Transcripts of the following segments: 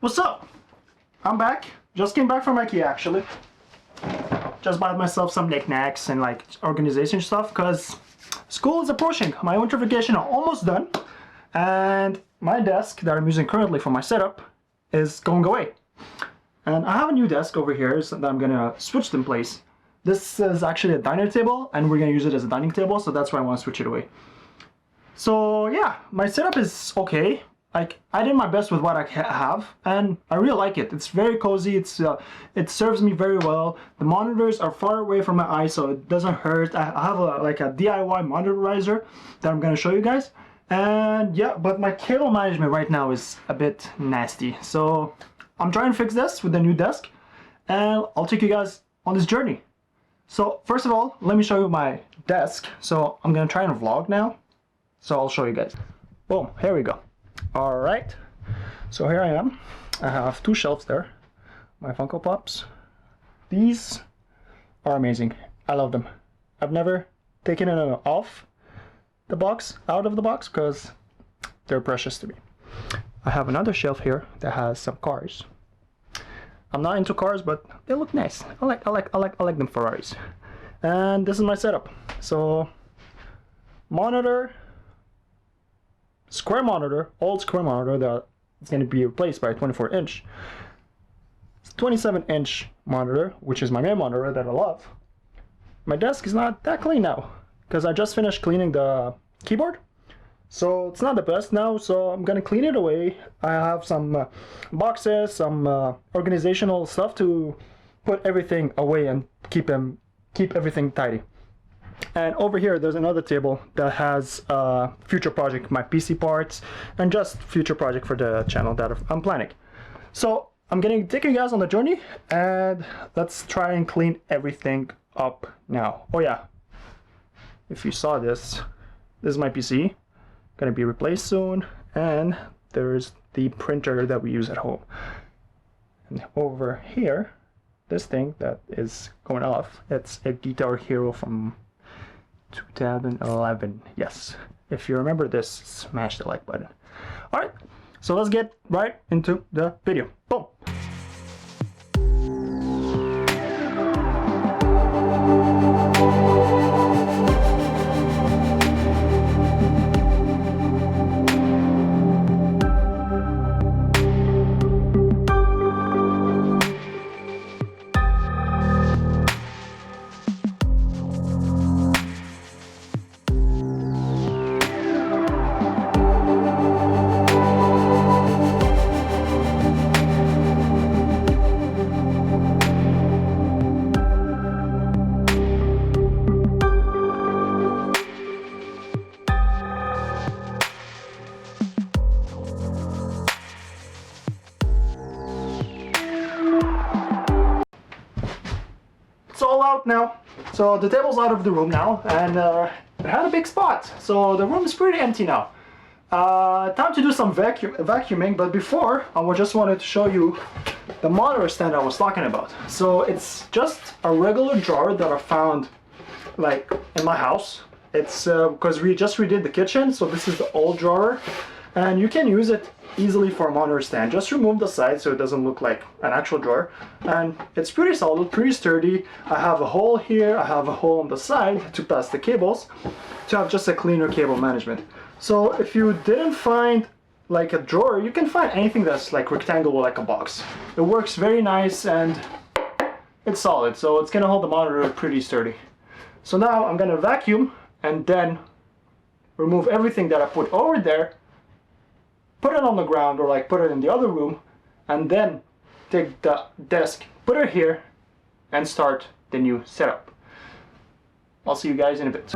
What's up? I'm back. Just came back from IKEA actually. Just bought myself some knickknacks and like organization stuff because school is approaching. My winter vacation are almost done, and my desk that I'm using currently for my setup is going away. And I have a new desk over here so that I'm gonna switch in place. This is actually a dining table, and we're gonna use it as a dining table, so that's why I want to switch it away. So yeah, my setup is okay. Like, I did my best with what I have, and I really like it. It's very cozy. It serves me very well. The monitors are far away from my eyes, so it doesn't hurt. I have a DIY monitorizer that I'm gonna show you guys. And yeah, but my cable management right now is a bit nasty. So I'm trying to fix this with the new desk, and I'll take you guys on this journey. So first of all, let me show you my desk. So I'm gonna try and vlog now. So I'll show you guys. Boom, here we go. All right, so here I am. I have two shelves there, my Funko Pops. These are amazing. I love them. I've never taken it out of the box because they're precious to me. I have another shelf here that has some cars. I'm not into cars, but they look nice. I like them Ferraris. And this is my setup. So monitor, square monitor, old square monitor that is going to be replaced by a 24-inch. 27-inch monitor, which is my main monitor that I love. My desk is not that clean now because I just finished cleaning the keyboard. So it's not the best now, so I'm gonna clean it away. I have some boxes, some organizational stuff to put everything away and keep everything tidy. And over here there's another table that has future project, my PC parts, and just future project for the channel that I'm planning. So I'm gonna take you guys on the journey, and let's try and clean everything up now. Oh yeah, if you saw this is my PC. Gonna be replaced soon, and there's the printer that we use at home. And over here, this thing that is going off, it's a Guitar Hero from 2011. Yes, if you remember this, smash the like button. All right, so let's get right into the video. Boom. It's all out now. So the table's out of the room now, and it had a big spot. So the room is pretty empty now. Time to do some vacuuming, but before, I just wanted to show you the monitor stand I was talking about. So it's just a regular drawer that I found like in my house. It's because we just redid the kitchen, so this is the old drawer, and you can use it easily for a monitor stand. Just remove the side so it doesn't look like an actual drawer, and it's pretty solid, pretty sturdy. I have a hole here, I have a hole on the side to pass the cables to have just a cleaner cable management. So if you didn't find like a drawer, you can find anything that's like rectangular, like a box. It works very nice and it's solid, so it's gonna hold the monitor pretty sturdy. So now I'm gonna vacuum and then remove everything that I put over there, put it on the ground or like put it in the other room, and then take the desk, put it here, and start the new setup. I'll see you guys in a bit.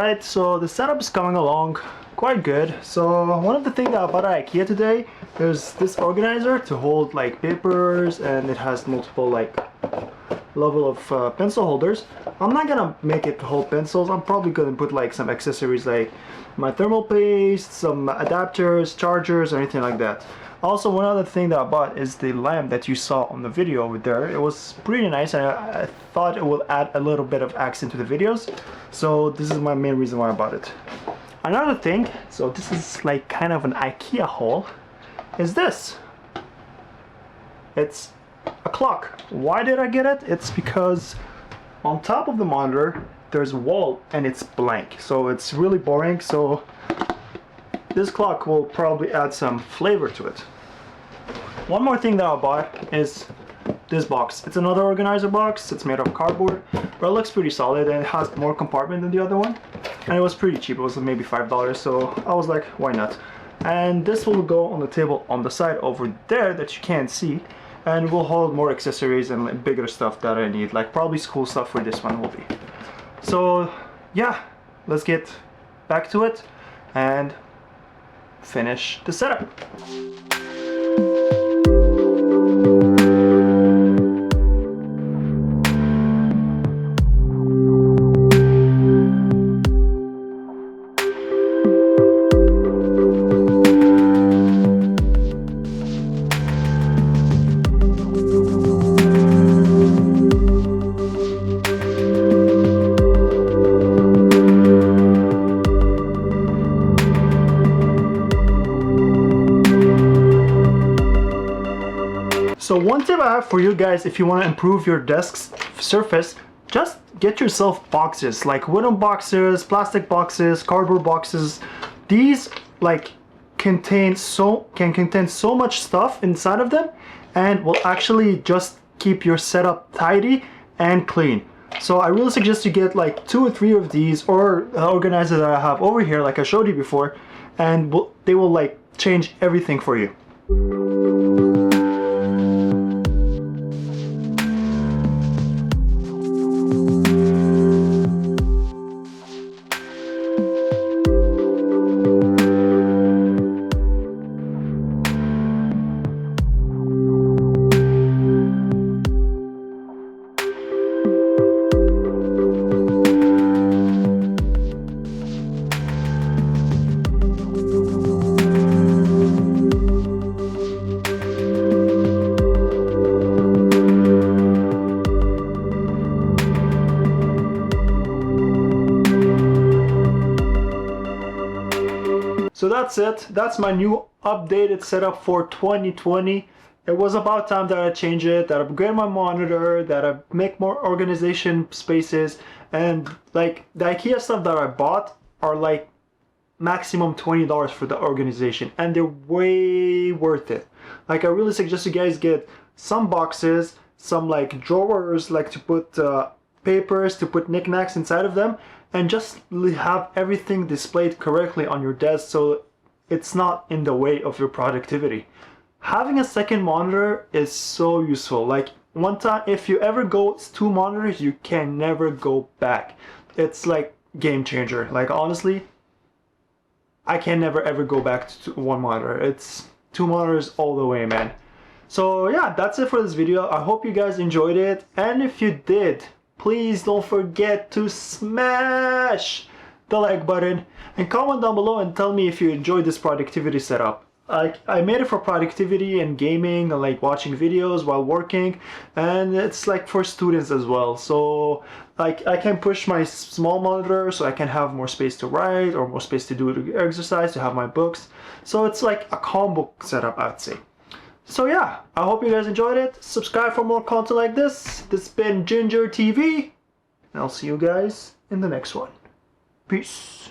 Alright, so the setup is coming along quite good. So one of the things that I bought at IKEA today is this organizer to hold like papers, and it has multiple like level of pencil holders. I'm not gonna make it hold pencils. I'm probably gonna put like some accessories like my thermal paste, some adapters, chargers, or anything like that. Also, one other thing that I bought is the lamp that you saw on the video over there. It was pretty nice, and I thought it will add a little bit of accent to the videos. So this is my main reason why I bought it. Another thing, so this is like kind of an IKEA haul, is this. It's a clock. Why did I get it? It's because on top of the monitor there's a wall and it's blank, so it's really boring. So this clock will probably add some flavor to it. One more thing that I bought is this box. It's another organizer box. It's made of cardboard, but it looks pretty solid, and it has more compartment than the other one, and it was pretty cheap. It was maybe $5, so I was like, why not? And this will go on the table on the side over there that you can't see, and will hold more accessories and bigger stuff that I need, like probably school stuff for this one will be. So yeah, let's get back to it and finish the setup. So one tip I have for you guys, if you want to improve your desk's surface, just get yourself boxes, like wooden boxes, plastic boxes, cardboard boxes. These like can contain so much stuff inside of them, and will actually just keep your setup tidy and clean. So I really suggest you get like 2 or 3 of these, or the organizer that I have over here like I showed you before, and they will like change everything for you. So that's it. That's my new updated setup for 2020. It was about time that I change it, that I upgrade my monitor, that I make more organization spaces, and like the IKEA stuff that I bought are like maximum $20 for the organization, and they're way worth it. Like I really suggest you guys get some boxes, some like drawers, like to put papers, to put knickknacks inside of them, and just have everything displayed correctly on your desk so it's not in the way of your productivity. Having a second monitor is so useful. Like one time, if you ever go 2 monitors, you can never go back. It's like game changer. Like honestly, I can never ever go back to 1 monitor. It's 2 monitors all the way, man. So yeah, that's it for this video. I hope you guys enjoyed it, and if you did, please don't forget to smash the like button and comment down below and tell me if you enjoyed this productivity setup. I made it for productivity and gaming and like watching videos while working, and it's like for students as well. So like I can push my small monitor so I can have more space to write or more space to do exercise, to have my books. So it's like a combo setup, I'd say. So yeah, I hope you guys enjoyed it. Subscribe for more content like this. This has been Ginger TV, and I'll see you guys in the next one. Peace.